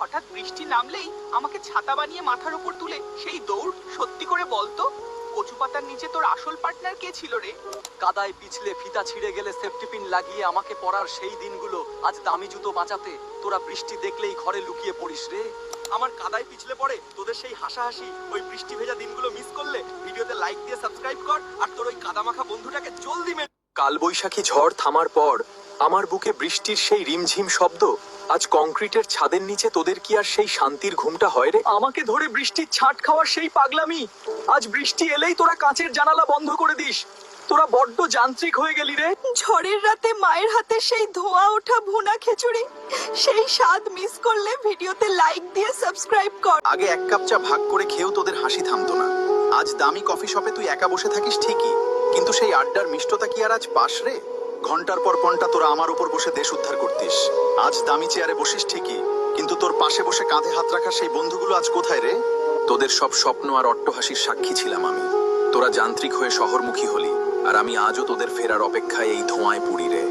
হঠাৎ বৃষ্টি নামলেই আমাকে ছাতা বানিয়ে মাথার উপর তুলে সেই দৌড়। সত্যি করে বলতো, কচু পাতার নিচে তোর আসল পার্টনার কে ছিল রে? কাদায় পিছলে ফিতা ছিঁড়ে গেলে সেফটি পিন লাগিয়ে আমাকে পরার সেই দিনগুলো আজ দামি জুতো বাঁচাতে তোরা বৃষ্টি দেখলেই ঘরে লুকিয়ে পড়িস রে। আমার কাদায় পিছলে পড়ে তোদের সেই হাসাহাসি ওই বৃষ্টি ভেজা দিনগুলো মিস করলে ভিডিওতে লাইক দিয়ে সাবস্ক্রাইব কর, আর তোর ওই কাদামাখা বন্ধুটাকে জলদি কালবৈশাখী ঝড় থামার পর আমার বুকে বৃষ্টির সেই রিমঝিম শব্দ। আজ কংক্রিটের ছাদের নিচে তোদের কি আর সেই শান্তির ঘুমটা হয় রে? আমাকে ধরে বৃষ্টির ছাট খাওয়ার সেই পাগলামি। আজ বৃষ্টি এলেই তোরা কাঁচের জানালা বন্ধ করে দিস। তোরা বড্ড যান্ত্রিক হয়ে গেলি রে। ঝড়ের রাতে মায়ের হাতে সেই ধোঁয়া ওঠা ভুনা খিচুড়ি, সেই স্বাদ মিস করলে ভিডিওতে লাইক দিয়ে সাবস্ক্রাইব কর। আগে এক কাপ চা ভাগ করে খেয়েও তোদের হাসি থামতো না। আজ দামি কফি শপে তুই একা বসে থাকিস ঠিকই, কিন্তু সেই আড্ডার মিষ্টতা কি আর আজ পাস রে? ঘন্টার পর ঘন্টা তোরা আমার উপর বসে দেশ উদ্ধার করতিস। আজ দামি চেয়ারে বসিস ঠিকই, কিন্তু তোর পাশে বসে কাঁধে হাত রাখা সেই বন্ধুগুলো আজ কোথায় রে? তোদের সব স্বপ্ন আর অট্টহাসির সাক্ষী ছিলাম আমি। তোরা যান্ত্রিক হয়ে শহরমুখী হলি, আর আমি আজও তোদের ফেরার অপেক্ষায় এই ধোঁয়ায় পুড়ি রে।